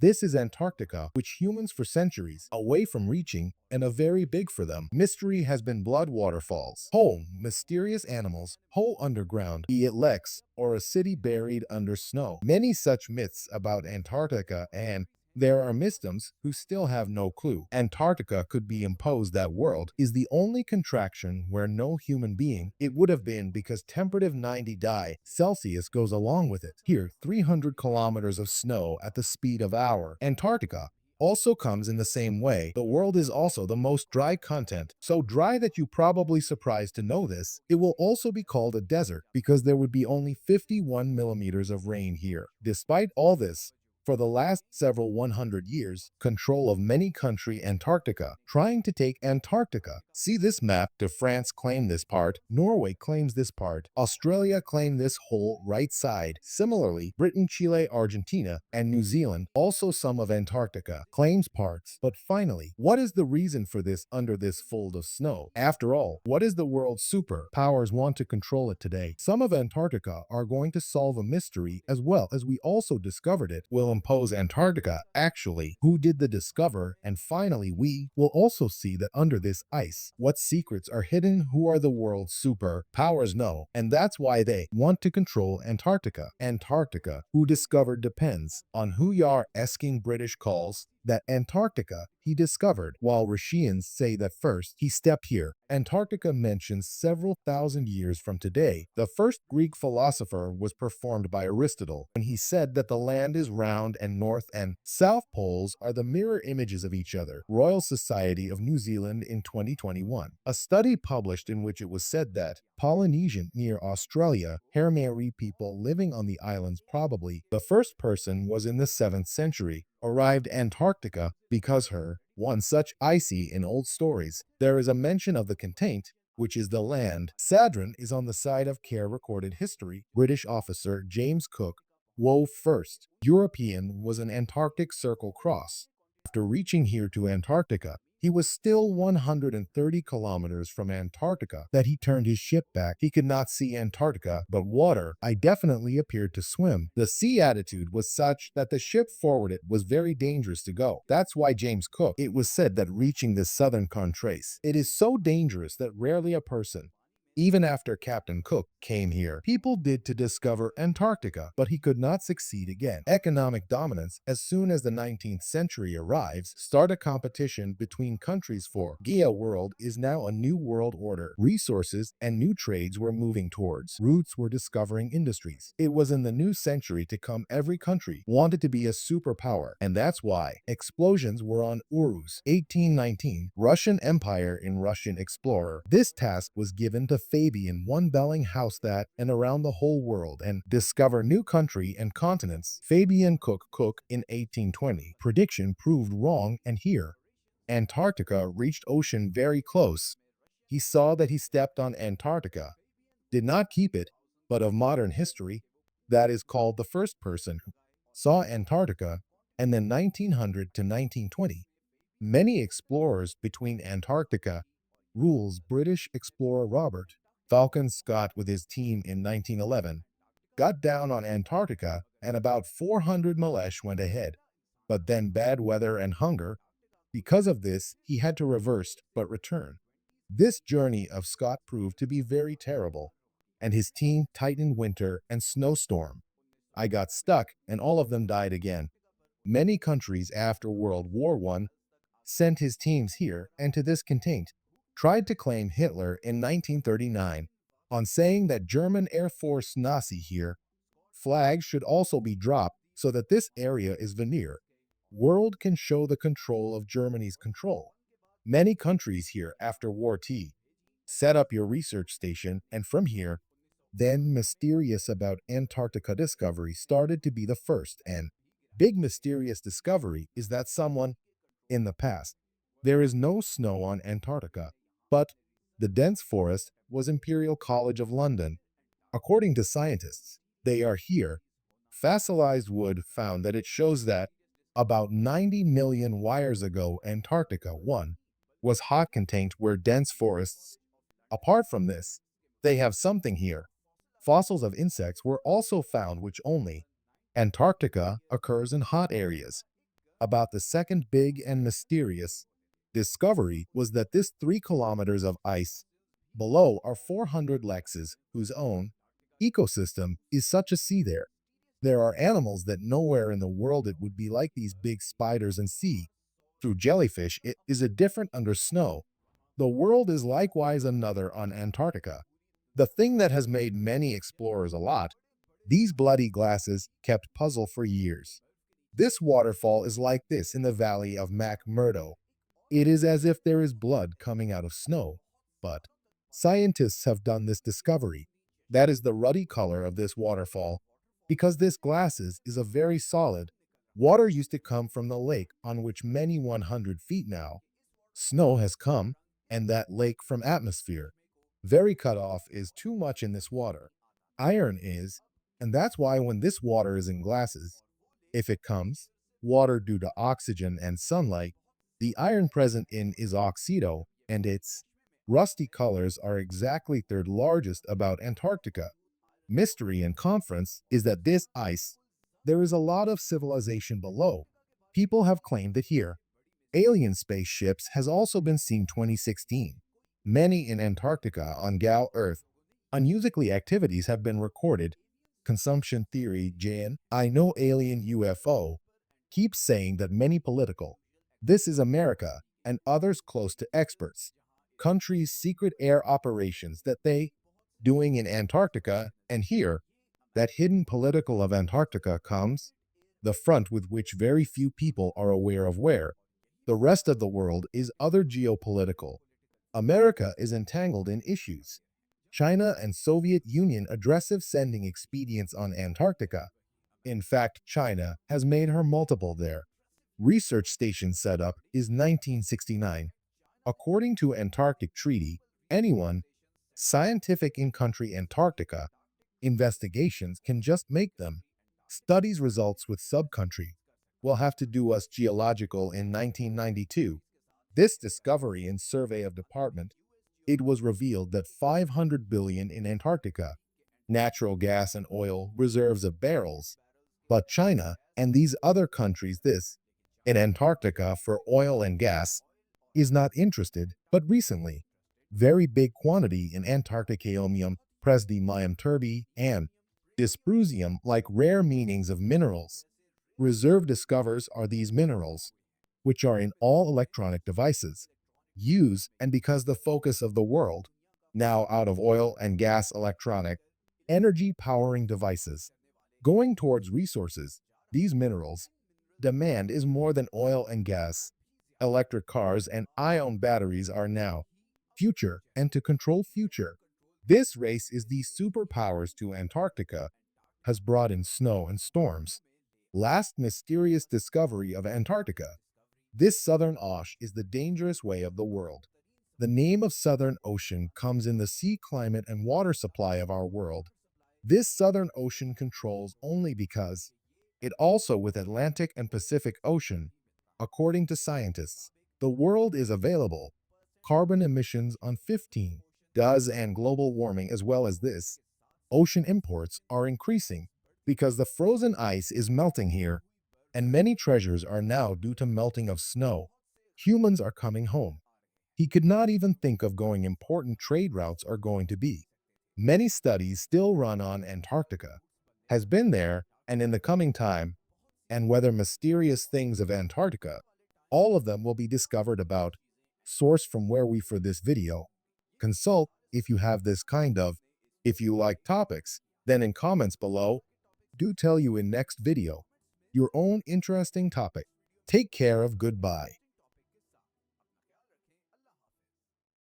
This is Antarctica, which humans for centuries away from reaching and a very big for them. Mystery has been blood waterfalls, home, mysterious animals, hole underground, be it lakes or a city buried under snow. Many such myths about Antarctica, and there are mystics who still have no clue. Antarctica could be imposed that world is the only contraction where no human being it would have been because temperature 90 Celsius goes along with it. Here, 300 kilometers of snow at the speed of hour. Antarctica also comes in the same way. The world is also the most dry continent, so dry that you probably surprised to know this. It will also be called a desert because there would be only 51 millimeters of rain here. Despite all this, for the last several 100 years, control of many country Antarctica, trying to take Antarctica. See this map. To France claim this part, Norway claims this part, Australia claim this whole right side. Similarly, Britain, Chile, Argentina, and New Zealand, also some of Antarctica, claims parts. But finally, what is the reason for this under this fold of snow? After all, what is the world's superpowers want to control it today? Some of Antarctica are going to solve a mystery as well as we also discovered it will impose Antarctica. Actually, who did the discover? And finally, we will also see that under this ice, what secrets are hidden, who are the world's superpowers know, and that's why they want to control Antarctica. Antarctica, who discovered depends on who you're asking. British calls that Antarctica he discovered, while Russians say that first he stepped here. Antarctica mentions several thousand years from today. The first Greek philosopher was performed by Aristotle when he said that the land is round and north and south poles are the mirror images of each other. Royal Society of New Zealand in 2021. A study published in which it was said that Polynesian near Australia, Haramiri people living on the islands probably the first person was in the 7th century arrived Antarctica because her one such icy in old stories. There is a mention of the containt, which is the land. Sadron is on the side of care recorded history. British officer James Cook wove first. European was an Antarctic Circle cross. After reaching here to Antarctica, he was still 130 kilometers from Antarctica that he turned his ship back. He could not see Antarctica, but water. I definitely appeared to swim. The sea attitude was such that the ship forwarded was very dangerous to go. That's why James Cook, it was said that reaching this southern contrace, it is so dangerous that rarely a person even after Captain Cook came here, people did to discover Antarctica, but he could not succeed again. Economic dominance, as soon as the 19th century arrives, start a competition between countries for Gaia world is now a new world order. Resources and new trades were moving towards. Roots were discovering industries. It was in the new century to come every country wanted to be a superpower, and that's why explosions were on Urus. 1819, Russian Empire in Russian Explorer. This task was given to Fabian one Bellinghausen and around the whole world and discover new country and continents. Fabian Cook in 1820. Prediction proved wrong, and here Antarctica reached ocean very close. He saw that he stepped on Antarctica, did not keep it, but of modern history, that is called the first person who saw Antarctica, and then 1900 to 1920. Many explorers between Antarctica rules. British explorer Robert Falcon Scott with his team in 1911 got down on Antarctica and about 400 miles went ahead. But then bad weather and hunger. Because of this, he had to reverse but return. This journey of Scott proved to be very terrible, and his team tightened winter and snowstorm. I got stuck and all of them died again. Many countries after World War I sent his teams here and to this contained tried to claim Hitler in 1939 on saying that German Air Force Nazi here. Flags should also be dropped so that this area is veneer. World can show the control of Germany's control. Many countries here after war T. Set up your research station and from here, then mysterious about Antarctica discovery started to be the first and big mysterious discovery is that someone in the past. There is no snow on Antarctica, but the dense forest was Imperial College of London. According to scientists, they are here. Fossilized wood found that it shows that about 90 million years ago Antarctica 1 was hot contained where dense forests. Apart from this, they have something here. Fossils of insects were also found which only Antarctica occurs in hot areas. about the second big and mysterious discovery was that this 3 kilometers of ice below are 400 lexes whose own ecosystem is such a sea there. There are animals that nowhere in the world it would be like these big spiders and sea. Through jellyfish, it is a different under snow. The world is likewise another on Antarctica. The thing that has made many explorers a lot, these bloody glasses kept puzzle for years. This waterfall is like this in the valley of McMurdo. It is as if there is blood coming out of snow. But scientists have done this discovery. That is the ruddy color of this waterfall. Because this glasses is a very solid, water used to come from the lake on which many 100 feet now. Snow has come, and that lake from atmosphere. Very cut off is too much in this water. Iron is, and that's why when this water is in glasses, if it comes, water due to oxygen and sunlight, the iron present in is oxido, and its rusty colors are exactly third largest about Antarctica. Mystery and conference is that this ice, there is a lot of civilization below. People have claimed that here, alien spaceships has also been seen 2016. Many in Antarctica on Gal Earth. Unmusically activities have been recorded. Consumption theory, Jan, I know alien UFO, keeps saying that many political. This is America and others close to experts. Countries' secret air operations that they doing in Antarctica and here, that hidden political of Antarctica comes, the front with which very few people are aware of where. The rest of the world is other geopolitical. America is entangled in issues. China and Soviet Union aggressive sending expedients on Antarctica. In fact, China has made her multiple there. Research station setup is 1969. According to Antarctic Treaty, anyone scientific in country Antarctica investigations can just make them. Studies results with subcountry will have to do us geological in 1992. This discovery in survey of department, it was revealed that 500 billion in Antarctica, natural gas and oil reserves of barrels, but China and these other countries this, in Antarctica for oil and gas, is not interested, but recently, very big quantity in Antarctic aeonium, presbymium turbi, and dysprosium like rare meanings of minerals. Reserve discovers are these minerals, which are in all electronic devices, use and because the focus of the world, now out of oil and gas electronic, energy powering devices, going towards resources, these minerals, demand is more than oil and gas. Electric cars and ion batteries are now future and to control future. This race is these superpowers to Antarctica has brought in snow and storms. Last mysterious discovery of Antarctica. This southern osh is the dangerous way of the world. The name of Southern Ocean comes in the sea climate and water supply of our world. This Southern Ocean controls only because it also with Atlantic and Pacific Ocean. According to scientists, the world is available. Carbon emissions on 15 does and global warming as well as this. Ocean imports are increasing because the frozen ice is melting here, and many treasures are now due to melting of snow. Humans are coming home. He could not even think of going important trade routes are going to be. Many studies still run on Antarctica, has been there and in the coming time, and whether mysterious things of Antarctica, all of them will be discovered about. Source from where we for this video. Consult if you have this kind of. If you like topics, then in comments below, do tell you in next video your own interesting topic. Take care of goodbye.